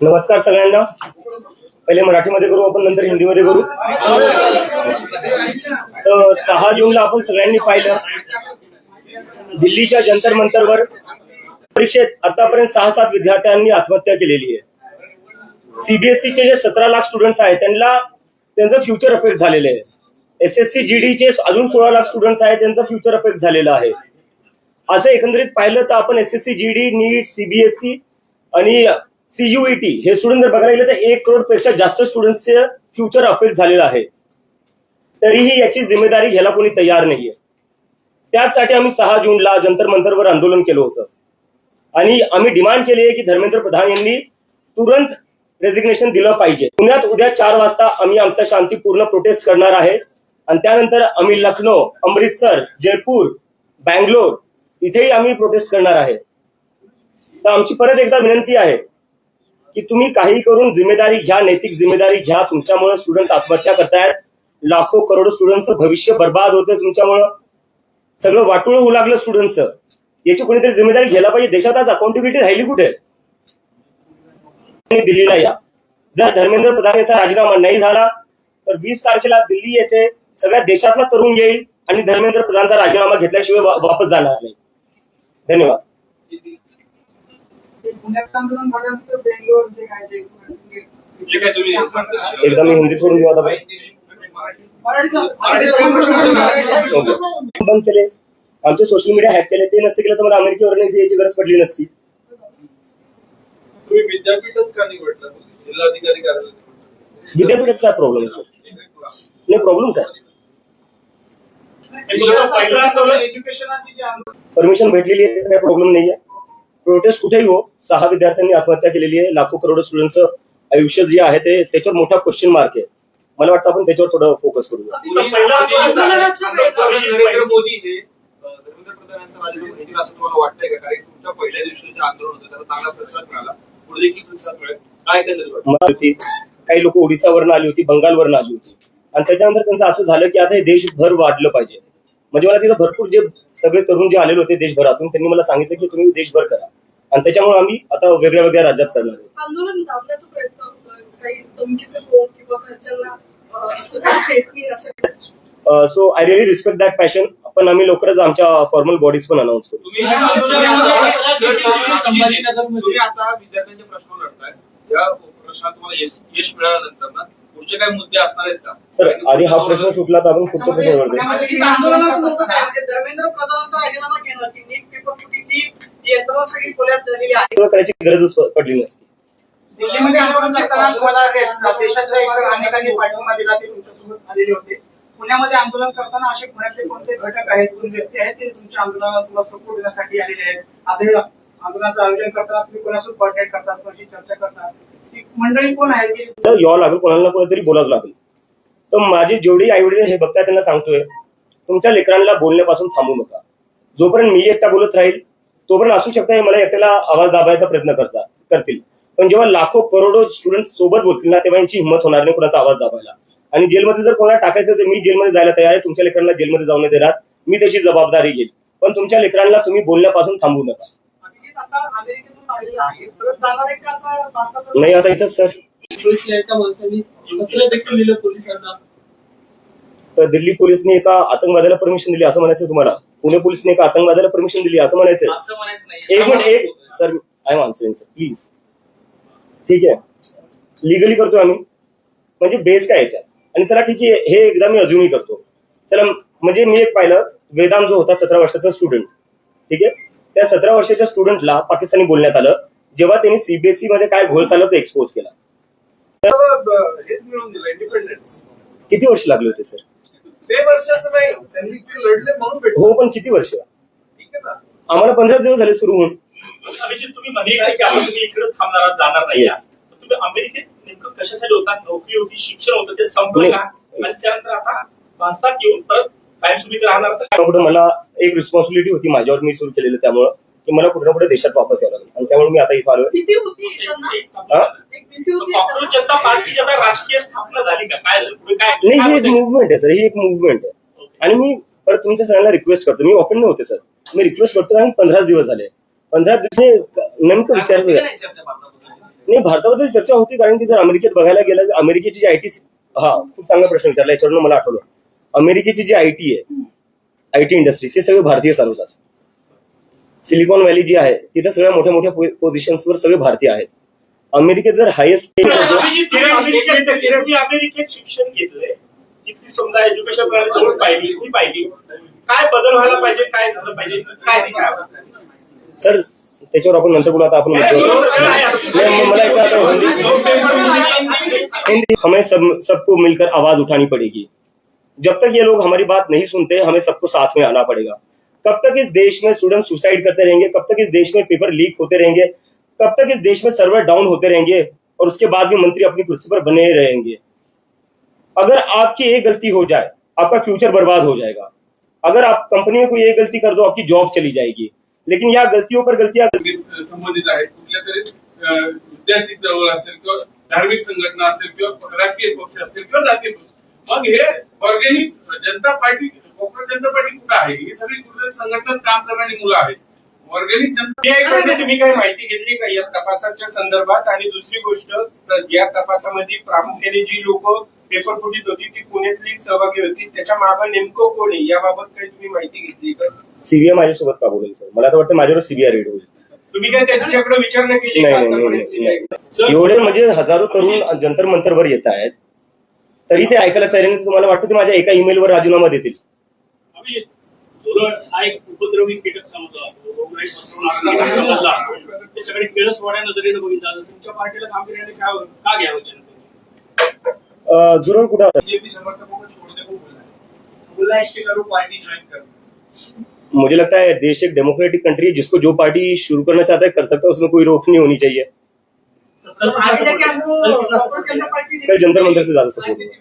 नमस्कार सगळ्यांना. पहिले मराठीमध्ये करू आपण, नंतर हिंदीमध्ये करू. तर 6 जूनला आपण सगळ्यांनी पाहिलं दिल्लीच्या जंतर मंतरवर परीक्षेत आतापर्यंत 6-7 विद्यार्थ्यांनी आत्महत्या केलेली आहे. सीबीएसईचे जे 17 लाख स्टुडंट्स आहेत त्यांचं फ्युचर अफेक्ट झालेलं आहे. एसएससी जीडीचे अजून 16 लाख स्टुडंट्स आहेत, त्यांचं फ्युचर अफेक्ट झालेलं आहे. असं एकंदरीत पाहिलं तर आपण एसएससी जीडी, नीट, सीबीएसई आणि सीयूईटी हे स्टुडंट जर बघायला गेले तर 1 करोड पेक्षा जास्त स्टुडंट्सचे फ्युचर अफेक्ट झालेलं आहे. तरीही याची जिम्मेदारी घ्यायला कोणी तयार नाहीये. त्यासाठी आम्ही 6 जूनला जंतर मंतरवर आंदोलन केलं होतं आणि आम्ही डिमांड केली आहे की धर्मेंद्र प्रधान यांनी तुरंत रेजिग्नेशन दिलं पाहिजे. पुण्यात उद्या 4 वाजता आम्ही आमचा शांतीपूर्ण प्रोटेस्ट करणार आहे आणि त्यानंतर आम्ही लखनौ, अमृतसर, जयपूर, बँगलोर इथेही आम्ही प्रोटेस्ट करणार आहे. तर आमची परत एकदा विनंती आहे की तुम्ही काही करून जिम्मेदारी घ्या, नैतिक जिम्मेदारी घ्या. तुमच्यामुळे स्टुडंट आत्महत्या करतायत, लाखो करोडो स्टुडंटचं भविष्य बर्बाद होतं तुमच्यामुळं, सगळं वाटोळं होऊ लागलं स्टुडंटचं. याची कोणीतरी जिम्मेदारी घ्यायला पाहिजे. देशात आज अकाउंटेबिलिटी राहिली कुठे? दिल्लीला या. जर धर्मेंद्र प्रधान यांचा राजीनामा नाही झाला तर 20 तारखेला दिल्ली येथे सगळ्या देशातला तरुण येईल आणि धर्मेंद्र प्रधानचा राजीनामा घेतल्याशिवाय वापस जाणार नाही. धन्यवाद. एकदा मी हिंदीत करून घेऊ आता बंद केले. आमचे सोशल मीडिया हॅक केले. ते नसते केलं तर मला अमेरिकेवर यायची गरज पडली नसती. तुम्ही विद्यापीठच का निवडलं? जिल्हाधिकारी कार्यालय विद्यापीठात काय प्रॉब्लेम आहे सर? नाही प्रॉब्लेम काय? परमिशन भेटलेली आहे, काही प्रॉब्लेम नाहीये. प्रोटेस्ट कुठेही हो, 6 विद्यार्थ्यांनी आत्महत्या केलेली आहे. लाखो करोडो स्टुडंटचं आयुष्य जे आहे ते त्याच्यावर मोठा क्वेश्चन मार्क आहे. मला वाटतं आपण त्याच्यावर थोडं फोकस करूया. नरेंद्र मोदी हे धर्मेंद्र प्रधानांचा राजीनामा घेतील असं तुम्हाला वाटतंय का? कारण तुमच्या पहिल्या दिवशी जे आंदोलन होतं त्याला चांगला प्रतिसाद मिळाला, पुढे देखील प्रतिसाद मिळेल काय त्याच्यात? काही लोक ओडिसावरून आली होती, बंगालवरून आली होती आणि त्याच्यानंतर त्यांचं असं झालं की आता हे देशभर वाढलं पाहिजे. म्हणजे मला तिथं भरपूर जे सगळे तरुण जे आलेले होते देशभरातून त्यांनी मला सांगितलं की तुम्ही देशभर करा आणि त्याच्यामुळे आम्ही आता वेगळ्या वेगळ्या राज्यात करणार आहोत. आंदोलन दाबण्याचा प्रयत्न होतोय, काही धमकीचं फोन किंवा घरच्यांना so I really respect that passion. पण आम्ही लवकरच आमच्या फॉर्मल बॉडीज पण अनाऊन्स करू. तुम्ही आता विद्यार्थ्यांचे प्रश्न लढताय, या प्रश्नात तुम्हाला यश मिळाल्यानंतर ना पुढचे काही मुद्दे असणार आहेत का सर? आधी हा प्रश्न सुटला तर आपण पुढचा प्रश्न धर्मेंद्र प्रधानांचा राजीनामा घेणार की नीट पेपरफुटीची जी यंत्रणा सगळी खोल्यात झालेली आहे करायची गरजच पडली नसती. दिल्लीमध्ये आंदोलन करताना तुम्हाला देशातल्या इतर अनेकांनी पाठिंबा दिला, ते तुमच्यासोबत आलेले होते. पुण्यामध्ये आंदोलन करताना असे पुण्यातले कोणते घटक आहेत, कोण व्यक्ती आहेत ते तुमच्या आंदोलनाला तुला सपोर्ट देण्यासाठी आलेले आहेत? आता आंदोलनाचं आयोजन करताना तुम्ही कोणासोबत कॉन्टॅक्ट करतात, कोणाशी चर्चा करतात? ती मंडळी कोण आहे की यावं लागेल, कोणाला ना कोणातरी बोलावं लागेल. तर माझी जेवढी आईवडील हे बघताय त्यांना सांगतोय, तुमच्या लेकरांना बोलण्यापासून थांबू नका. जोपर्यंत मी एकटा बोलत राहील तोपर्यंत असू शकता हे मला एकट्याला आवाज दाबायचा प्रयत्न करतील. पण जेव्हा लाखो करोडो स्टुडंट सोबत बोलतील ना तेव्हा यांची हिंमत होणार नाही कोणाचा आवाज दाबायला. आणि जेलमध्ये जर कोणाला टाकायचं तर मी जेलमध्ये जायला तयार आहे. तुमच्या लेकरांना जेलमध्ये जाऊन नाही देणार, मी त्याची जबाबदारी घेईल. पण तुमच्या लेकरांना तुम्ही बोलण्यापासून थांबू नका. नाही आता इथंच सर. तर दिल्ली पोलिसने एका आतंकवाद्याला परमिशन दिली असं म्हणायचं तुम्हाला? पुणे पोलिसने एका आतंकवाद्याला परमिशन दिली असं म्हणायचं? एक minute sir, I am answering sir please. ठीक आहे, लिगली करतोय आम्ही, म्हणजे बेस काय याच्यात? आणि चला ठीक आहे, हे एकदा मी अजूनही करतो. चला म्हणजे मी एक पाहिलं, वेदांत जो होता 17 वर्षाचा स्टुडंट, ठीक आहे, त्या 17 वर्षाच्या स्टुडंटला पाकिस्तानी बोलण्यात आलं जेव्हा त्यांनी सीबीएसई मध्ये काय घोळ चालला तो एक्सपोज केला. किती वर्ष लागले होते सर? ते वर्ष असं नाही, त्यांनी ते लढले म्हणून. हो पण किती वर्ष? आम्हाला 15 दिवस झाले सुरू होऊन. अभिजित, तुम्ही मध्ये तुम्ही इकडे थांबणार जाणार नाही, तुम्ही अमेरिकेत नेमकं कशासाठी होता? नोकरी होती, शिक्षण होतं, ते संपलं का? आणि त्यानंतर आता भारतात येऊन परत कायमस्वरूपी राहणार? पुढे मला एक रिस्पॉन्सिबिलिटी होती माझ्यावर, मी सुरू केलेलं, त्यामुळे की मला कुठे ना कुठे देशात वापस यावं लागेल आणि त्यामुळे मी आता इथं आलोय. काँग्रेस जनता पार्टीची आता राजकीय स्थापना झाली का? काय झालं पुढे? काय नाही, ही एक मुव्हमेंट आहे सर, ही एक मुव्हमेंट आहे. आणि मी परत तुमच्या सगळ्यांना रिक्वेस्ट करतो, मी ऑफेंड नव्हते सर, मी रिक्वेस्ट करतो. आणि 15 दिवस झाले, 15 दिवस नेमकं विचारायचं नाही, भारताबद्दल चर्चा होती, कारण की जर अमेरिकेत बघायला गेलं तर अमेरिकेची जी आयटी, हा खूप चांगला प्रश्न विचारला, याच्यावरून मला आठवलं. अमेरिकेची जी आयटी आहे, आयटी इंडस्ट्री, ते सगळे भारतीय चालवतात. सिलिकॉन व्हॅली जी आहे तिथे सगळ्या मोठ्या मोठ्या पोझिशन्सवर सगळे भारतीय आहेत. अमेरिकेत जर हायेस्ट तुम्ही अमेरिकेत शिक्षण घेतलंय, तिथली समजा एज्युकेशन प्रणाली पाहिली, काय बदल व्हायला पाहिजे, काय झालं पाहिजे, काय नाही, काय सर त्याच्यावर आपण नंतर बोलू. आता आपण मला हिंदी, हमें सबको मिलकर आवाज उठानी पड़ेगी. जब तक ये लोग हमारी बात नहीं सुनते, हमें सबको साथ में आना पड़ेगा. कब तक इस देश में स्टूडेंट सुसाइड करते रहेंगे, कब तक इस देश में पेपर लीक होते रहेंगे, कब तक इस देश में सर्वर डाउन होते रहेंगे और उसके बाद भी मंत्री अपनी कुर्सी पर बने रहेंगे. अगर आपकी एक गलती हो जाए, आपका फ्यूचर बर्बाद हो जाएगा. अगर आप कंपनी में कोई एक गलती कर दो, आपकी जॉब चली जाएगी. लेकिन या गलतियों पर गलतियां संबंधित आहेत, कुठल्या तरी विद्यार्थी चळवळ असेल किंवा धार्मिक संघटना असेल किंवा राजकीय पक्ष असेल किंवा जातीय पक्ष, मग हे ऑर्गॅनिक जनता पार्टी, कोकण जनता पार्टी कुठं आहे? ही सगळी कुठल्या संघटनेत काम करणारी मुलं आहेत. ऑर्गॅनिक जनता, तुम्ही काही माहिती घेतली का या तपासाच्या संदर्भात? आणि दुसरी गोष्ट, या तपासामध्ये प्रामुख्याने जी लोक पेपर फुटीत होती ती पुण्यातली सहभागी होती, त्याच्या मागे नेमकं कोण आहे याबाबत काही तुम्ही माहिती घेतली का? सीबीआय माझ्यासोबत का बोलेल सर? मला तर वाटतं माझ्यावर सीबीआय रेड होईल. तुम्ही काय त्यांच्याकडे विचारणा केली का? नाही. एवढे म्हणजे हजारो तरुण जंतर मंतरवर येत आहेत, तरी ते ऐकायला तयार नाही. तुम्हाला वाटतं ते माझ्या एका ईमेलवर राजीनामा देतील? आम्ही झुरळ हा एक उपद्रवी कीटक समजला समजला ते सगळे केळस वाड्या नजरेनं बघितलं. तुमच्या पार्टीला गांभीर्याने का घ्यावं जनतेने? जुरण कुठं असतात? बीजेपी समर्थकों को छोड़ने को बोला है इसके करो पार्टी ज्वाइन कर. मुझे लगता है देश एक डेमोक्रेटिक कंट्री है, जिसको जो पार्टी शुरू करना चाहता है कर सकता है, उसमें कोई रोक नहीं होनी चाहिए. आगे जाके आपको जनता पार्टी कल जंतर मंतर से ज्यादा सपोर्ट होगा.